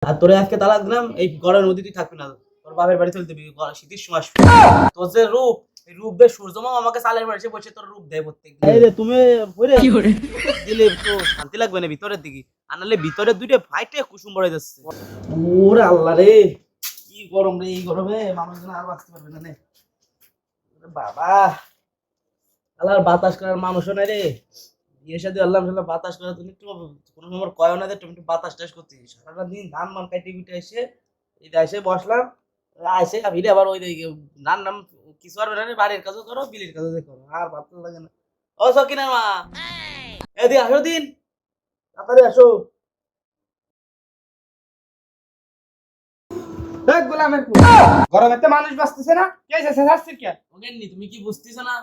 আর তোরে আজকে তালাক দিলাম, এই গরমের মধ্যে তুই থাকবি না, তোর বাপের বাড়ি চলে যাবি, শীতের সময় আসবি। তোর যে রূপ, এই রূপ দে সূর্যমামা আমাকে সালের বাড়ি এসে বসে তোর রূপ দেয় প্রত্যেক দিন। এই রে তুমি দিলে তো শান্তি লাগবে না ভিতরের দিকে, আর নাহলে ভিতরে দুইটা ফাইটে কুসুম পড়ে যাচ্ছে। ওরে আল্লাহ রে, কি গরম রে, এই গরমে মানুষজন আর বাঁচতে পারবে না রে বাবা। আল্লাহর বাতাস করার মানুষও নাই রে, বিয়ে শাদী আল্লাহ বাতাস করার তুমি একটু কোনো সময় কয় না যে তুমি একটু বাতাস টাস করতে, সারাটা দিন ধান মান কাটি কুটে এসে এই এসে বসলাম, এসে ভিড়ে আবার ওই ধান নাম কিছু আর না, বাড়ির কাজও করো বিলির কাজও করো, আর ভালো লাগে না। ও সকিনার মা, এদিকে আসো দিন, তাড়াতাড়ি আসো। গরমেতে মানুষ বাঁচতেছে না, কে এসেছে শাস্তির কে? ওগেননি তুমি কি বুঝতেছো না,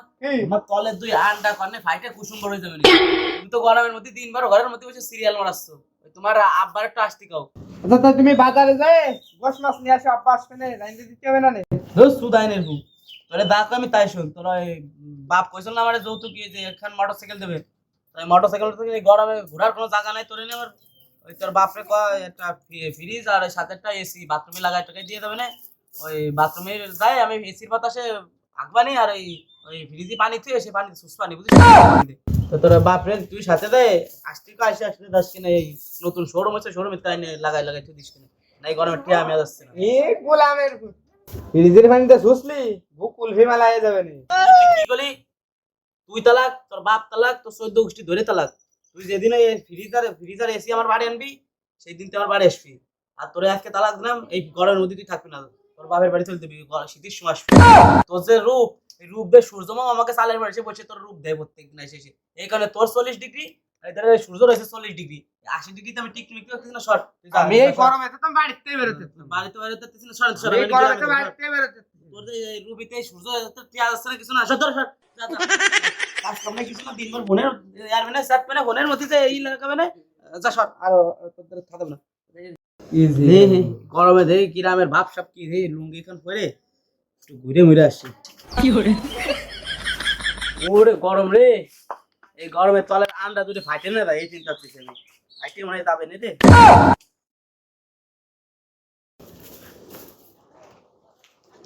আমার তলের দুই আন্ডা কর্নে ফাইটে কুসুম বড় হয়ে যাবে না। তুমি তো গরমের মধ্যে দিনবার ঘরের মধ্যে বসে সিরিয়াল মারাচ্ছো, তোমার আব্বার একটু আসতে কাও। আচ্ছা তো তুমি বাজারে যায় গোশ মাছ নিয়ে আসো, আব্বা আসবে না, রাইন্দে দিতে হবে না নে। ধর সুদাইনের হু তোরে দাঁত আমি তাই শুন, তোরা বাপ কইছিল না আমারে যৌতুক যে একখান মোটরসাইকেল দেবে, তাই মোটরসাইকেল থেকে গরমে ঘোরার কোনো জায়গা নাই, তোরে নিয়ে আমার ওই তোর বাপরে কয় একটা ফ্রিজ আর সাথে একটা এসি বাথরুমে লাগাই টাকা দিয়ে দেবে না, ওই বাথরুমে যাই আমি এসির বাতাসে আঁকবানি, আর ওই ফ্রিজে পানি থুয়ে সে পানি সুস পানি বুঝিস তো তোর বাপরে তুই সাথে দে আসতে আসে আসতে দাস কিনা, এই নতুন শোরুম আছে শোরুমে তাই লাগাই লাগাই তুই দিস কিনা, নাই গরমে টিয়া আমি যাচ্ছে না। এ গোলামের ভূত, ফ্রিজের পানিতে শুষলি বুক কুলফি মালায় যাবে নি। কি বলি, তুই তালাক, তোর বাপ তালাক, তোর 14 গোষ্ঠী ধরে তালাক। তুই যেদিন ফ্রিজার এসি আমার বাড়ি আনবি সেই দিন তুই আমার বাড়ি আসবি, আর তোরে আজকে তালাক দিলাম, এই গরমের মধ্যে তুই থাকবি না, তোর বাপের বাড়ি চলে যাবি, শীতের সময় আসবি। তোর যে রূপ, এই রূপ দে সূর্যমামা আমাকে সালের বাড়ি এসে বসে তোর রূপ দেয় প্রত্যেক দিন এসে, এই কারণে তোর 40 ডিগ্রি, সূর্য রয়েছে 40 ডিগ্রি, 80 ডিগ্রিতে আমি টিকটিক করতেছি না। সর আমি এই গরমেতে তো বাড়িতে বেরোতে, বাড়িতে বেরোতেছি না, সর সর, এই গরমেতে বাড়িতে বেরোতে। তোর এই রূপিতে সূর্য টিয়া যাচ্ছে না কিছু না, সর সর কাজ করলে কিছু না, দিনভর বোনের আর মানে সাত মানে বোনের মধ্যে যে এই লাগাবে না, যা সর আর তোদের থাকবে না। গরমে দেখি গ্রামের ভাব সব কি রে, লুঙ্গি খান পরে একটু ঘুরে মুড়ে আসছি। কি করে ওরে গরম রে, এই গরমে তলের আন্ডা দুটো ফাটে না, এই চিন্তা করতেছি আমি, ফাইটে মানে যাবে না রে।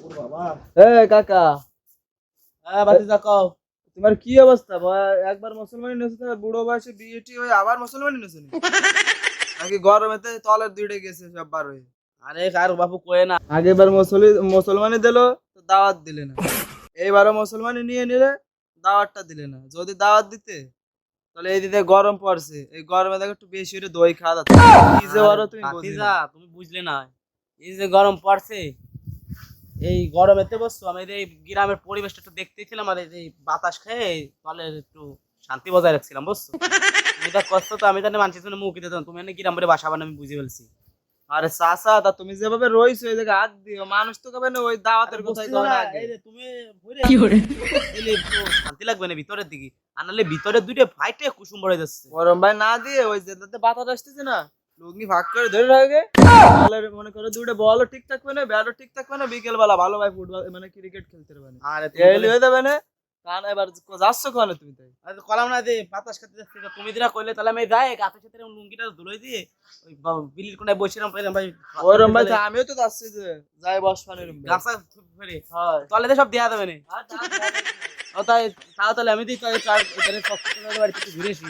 ও বাবা, কাকা, হ্যাঁ বাতি যাও। তোমার কি অবস্থা? একবার মুসলমানি নেছে, বুড়ো বয়সে বিয়েটি হয়ে আবার মুসলমানি নেছে নাকি? গরমেতে তলের দুইটা গেছে সব বার হয়ে। আরে কার বাপু কয়ে না, আগেবার মুসলমানি দিল তো দাওয়াত দিলে না, এইবারও মুসলমানি নিয়ে নিলে দাওয়াতটা দিলে না। যদি দাওয়াত দিতে তাহলে এই দিকে গরম পড়ছে, এই গরমে দেখো একটু বেশি করে দই খাওয়া যাচ্ছে। কি যে বলো তুমি ভাতিজা, তুমি বুঝলে না, এই যে গরম পড়ছে, এই গরমেতে বসছো আমি এই গ্রামের পরিবেশটা একটু দেখতেছিলাম, আর এই বাতাস খেয়ে তাহলে একটু শান্তি বজায় রাখছিলাম বুঝছো। এটা কষ্ট তো আমি জানি মানুষের জন্য মুখ দিতাম, তুমি এনে গ্রামের বাসা বানাবে আমি বুঝে ফেলছি। আরে চাচা, তা তুমি যেভাবে রইছো এই জায়গায় হাত দিও, মানুষ তো কবে না ওই দাওয়াতের কথাই কবে না আগে। এই রে তুমি কি করে দিলে তো শান্তি লাগবে না ভিতরের দিকে, আর নাহলে ভিতরের দুইটা ফাইটে কুসুম পড়ে যাচ্ছে। গরম ভাই না দিয়ে ওই যেটাতে বাতাস আসতেছে না, লুঙ্গি ভাগ করে ধরে রাখে, বলের মনে করো দুটো বলও ঠিক থাকবে না, ব্যাটও ঠিক থাকবে না, বিকেল বেলা ভালো ভাই ফুটবল মানে ক্রিকেট খেলতে পারবে না, আরে এলি হয়ে যাবে না। কারণ এবার যাচ্ছ কোনে তুমি? তাই কলাম না যে বাতাস খাতে যাচ্ছে, তুমি দিনা কইলে তাহলে আমি যাই গাছের সাথে লুঙ্গিটা ধুলোই দিয়ে ওই বিলির কোনায় বসেছিলাম ভাই, ওরম ভাই আমিও তো যাচ্ছি যে যাই বসবানের গাছা ফেরে তলে সব দেয়া যাবে না। তাই তাহলে আমি দিই বাড়ি থেকে ঘুরে আসি।